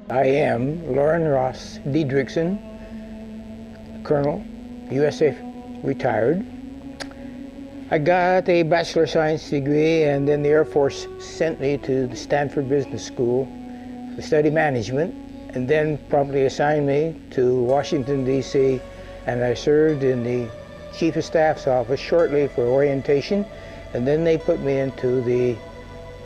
I am Lauren Ross DEDRICKSON, Colonel, USA retired. I got a Bachelor of Science degree, and then the Air Force sent me to the Stanford Business School to study management, and then promptly assigned me to Washington, D.C., and I served in the Chief of Staff's office shortly for orientation, and then they put me into the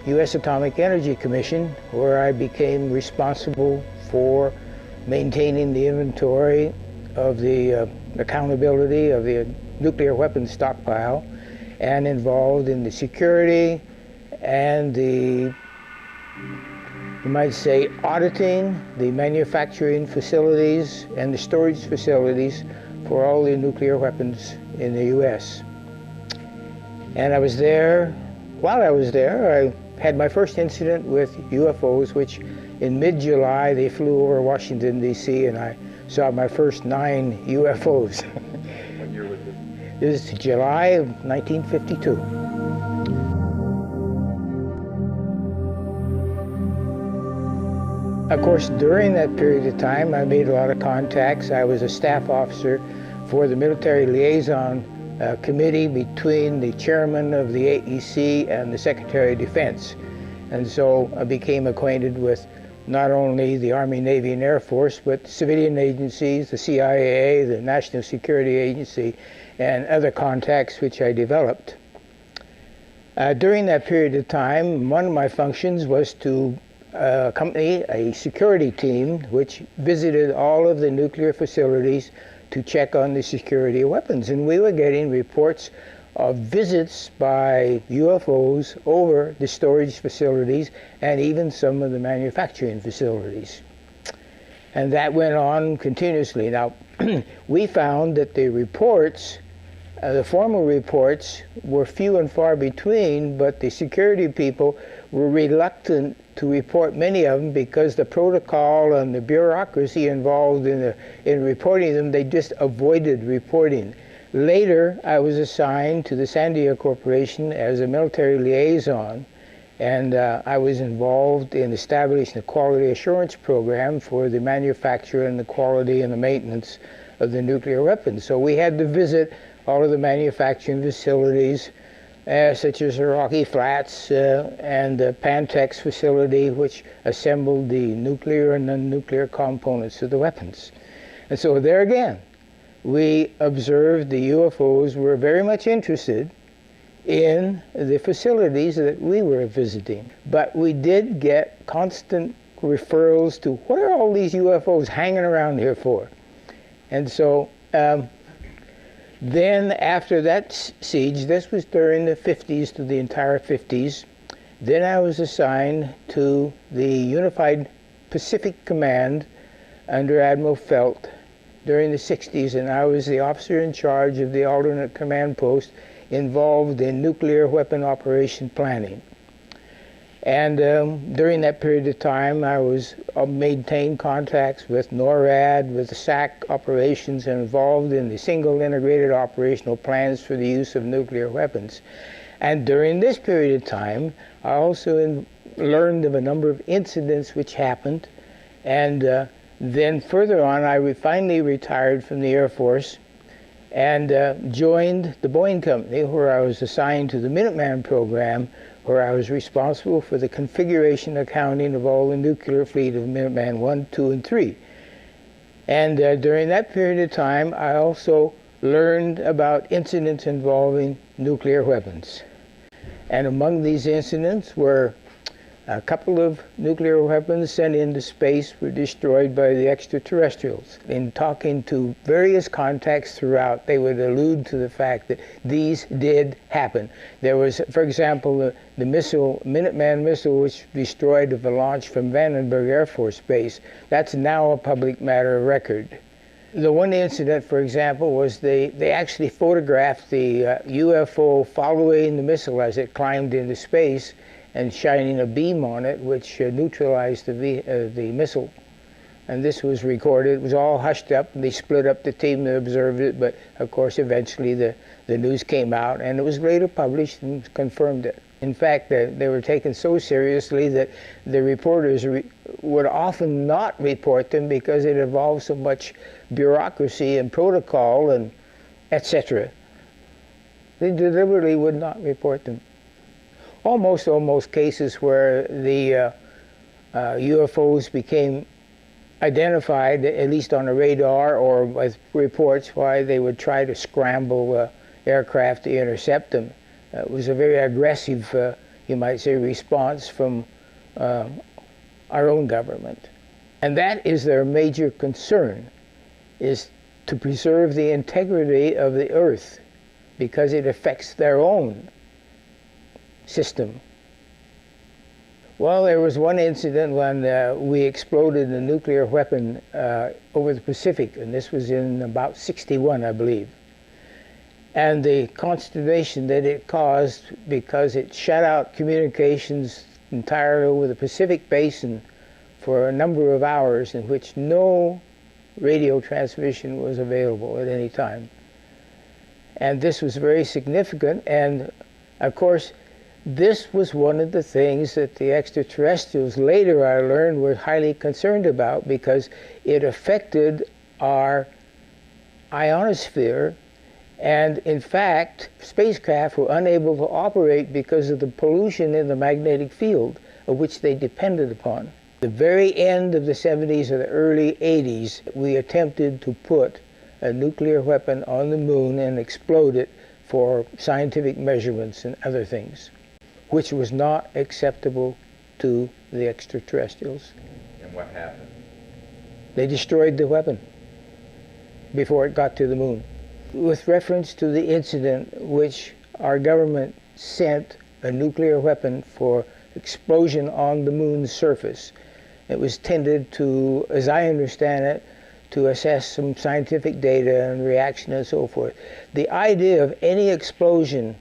U.S. Atomic Energy Commission, where I became responsible for maintaining the inventory of the accountability of the nuclear weapons stockpile, and involved in the security and the, you might say, auditing the manufacturing facilities and the storage facilities for all the nuclear weapons in the U.S. And I was there, while I was there, I had my first incident with UFOs, which in mid-July they flew over Washington, D.C., and I saw my first 9 UFOs. What year was this? This is July of 1952. Of course, during that period of time, I made a lot of contacts. I was a staff officer for the Military Liaison Committee between the chairman of the AEC and the Secretary of Defense. And so I became acquainted with not only the Army, Navy, and Air Force, but civilian agencies, the CIA, the National Security Agency, and other contacts which I developed. During that period of time, one of my functions was to accompany a security team which visited all of the nuclear facilities to check on the security of weapons. And we were getting reports of visits by UFOs over the storage facilities and even some of the manufacturing facilities. And that went on continuously. Now, we found that the reports, the formal reports, were few and far between, but the security people were reluctant to report many of them because the protocol and the bureaucracy involved in reporting them, they just avoided reporting. Later, I was assigned to the Sandia Corporation as a military liaison, and I was involved in establishing a quality assurance program for the manufacture and the quality and the maintenance of the nuclear weapons. So we had to visit all of the manufacturing facilities, such as the Rocky Flats and the Pantex facility, which assembled the nuclear and non-nuclear components of the weapons. And so there again, we observed the UFOs were very much interested in the facilities that we were visiting. But we did get constant referrals to, what are all these UFOs hanging around here for? And so then after that siege, this was during the 50s to the entire 50s, then I was assigned to the Unified Pacific Command under Admiral Felt during the 60s, and I was the officer in charge of the alternate command post involved in nuclear weapon operation planning. And during that period of time, I was maintained contacts with NORAD, with the SAC operations, and involved in the single integrated operational plans for the use of nuclear weapons. And during this period of time, I also learned of a number of incidents which happened. And then further on, I finally retired from the Air Force and joined the Boeing Company, where I was assigned to the Minuteman program, where I was responsible for the configuration accounting of all the nuclear fleet of Minuteman 1, 2, and 3. And during that period of time, I also learned about incidents involving nuclear weapons. And among these incidents were a couple of nuclear weapons sent into space were destroyed by the extraterrestrials. In talking to various contacts throughout, they would allude to the fact that these did happen. There was, for example, the missile, Minuteman missile, which destroyed the launch from Vandenberg Air Force Base. That's now a public matter of record. The one incident, for example, was they actually photographed the UFO following the missile as it climbed into space and shining a beam on it, which neutralized the missile. And this was recorded. It was all hushed up, and they split up the team that observed it, but of course eventually the news came out, and it was later published and confirmed it. In fact, they were taken so seriously that the reporters would often not report them because it involved so much bureaucracy and protocol and etc. They deliberately would not report them. Almost cases where the UFOs became identified, at least on a radar or with reports, why they would try to scramble aircraft to intercept them. It was a very aggressive, you might say, response from our own government. And that is their major concern, is to preserve the integrity of the Earth, because it affects their own system. Well, there was one incident when we exploded a nuclear weapon over the Pacific, and this was in about '61, I believe. And the consternation that it caused, because it shut out communications entirely over the Pacific Basin for a number of hours in which no radio transmission was available at any time. And this was very significant, and of course this was one of the things that the extraterrestrials, later I learned, were highly concerned about, because it affected our ionosphere. And in fact, spacecraft were unable to operate because of the pollution in the magnetic field of which they depended upon. The very end of the 70s or the early 80s, we attempted to put a nuclear weapon on the moon and explode it for scientific measurements and other things, which was not acceptable to the extraterrestrials. And what happened? They destroyed the weapon before it got to the moon. With reference to the incident which our government sent a nuclear weapon for explosion on the moon's surface, it was tended to, as I understand it, to assess some scientific data and reaction and so forth. The idea of any explosion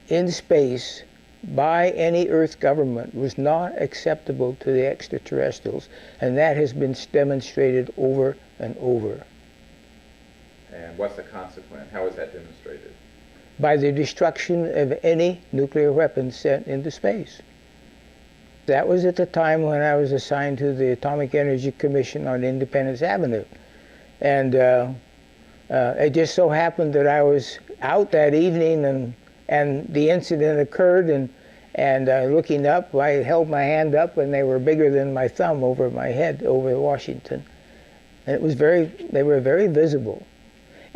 in space by any Earth government was not acceptable to the extraterrestrials, and that has been demonstrated over and over. And what's the consequence? How is that demonstrated? By the destruction of any nuclear weapons sent into space. That was at the time when I was assigned to the Atomic Energy Commission on Independence Avenue. And it just so happened that I was out that evening and the incident occurred, and looking up, I held my hand up and they were bigger than my thumb over my head, over Washington. And it was they were very visible.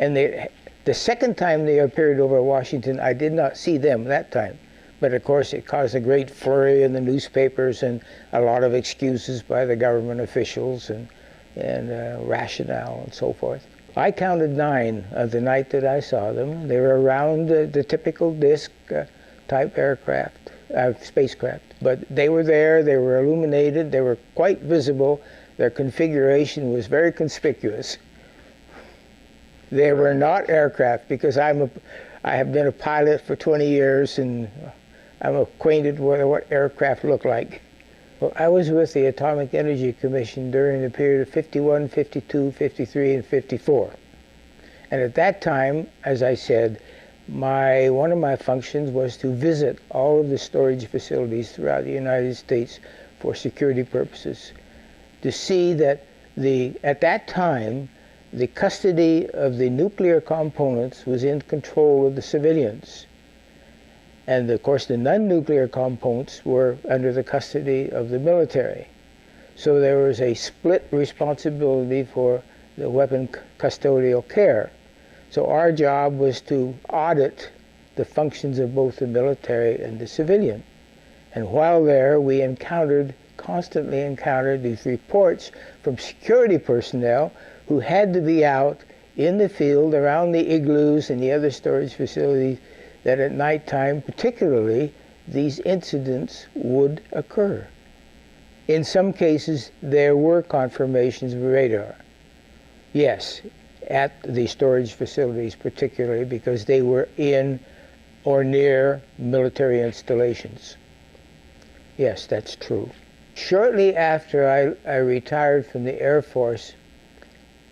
And the second time they appeared over Washington, I did not see them that time. But of course it caused a great flurry in the newspapers and a lot of excuses by the government officials and rationale and so forth. I counted 9 of the night that I saw them. They were around the typical disc type aircraft, spacecraft. But they were there, they were illuminated, they were quite visible. Their configuration was very conspicuous. They were not aircraft, because I have been a pilot for 20 years and I'm acquainted with what aircraft look like. Well, I was with the Atomic Energy Commission during the period of 51, 52, 53, and 54. And at that time, as I said, one of my functions was to visit all of the storage facilities throughout the United States for security purposes, to see that at that time, the custody of the nuclear components was in control of the civilians. And of course the non-nuclear components were under the custody of the military. So there was a split responsibility for the weapon custodial care. So our job was to audit the functions of both the military and the civilian. And while there, we constantly encountered these reports from security personnel who had to be out in the field around the igloos and the other storage facilities, that at nighttime particularly, these incidents would occur. In some cases, there were confirmations of radar. Yes, at the storage facilities particularly, because they were in or near military installations. Yes, that's true. Shortly after I retired from the Air Force,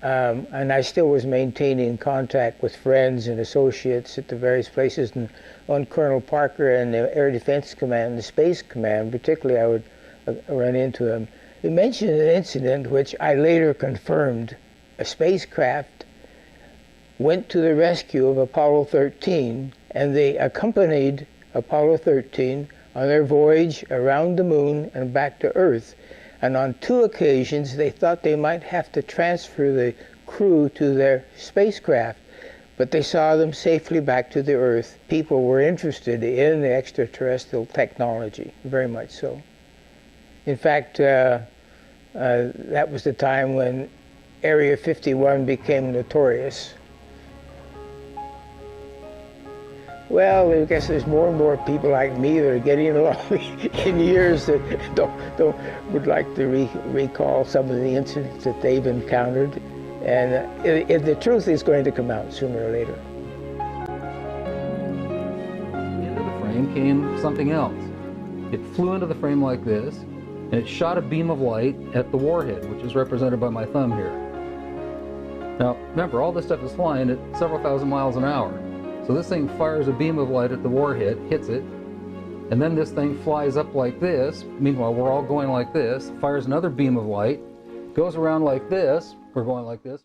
And I still was maintaining contact with friends and associates at the various places. And on Colonel Parker and the Air Defense Command, the Space Command, particularly, I would run into him. He mentioned an incident which I later confirmed. A spacecraft went to the rescue of Apollo 13, and they accompanied Apollo 13 on their voyage around the moon and back to Earth. And on 2 occasions, they thought they might have to transfer the crew to their spacecraft, but they saw them safely back to the Earth. People were interested in the extraterrestrial technology, very much so. In fact, that was the time when Area 51 became notorious. Well, I guess there's more and more people like me that are getting along in years that would like to recall some of the incidents that they've encountered. And the truth is going to come out sooner or later. Into the frame came something else. It flew into the frame like this, and it shot a beam of light at the warhead, which is represented by my thumb here. Now, remember, all this stuff is flying at several thousand miles an hour. So this thing fires a beam of light at the warhead, hits it, and then this thing flies up like this. Meanwhile, we're all going like this, fires another beam of light, goes around like this, we're going like this.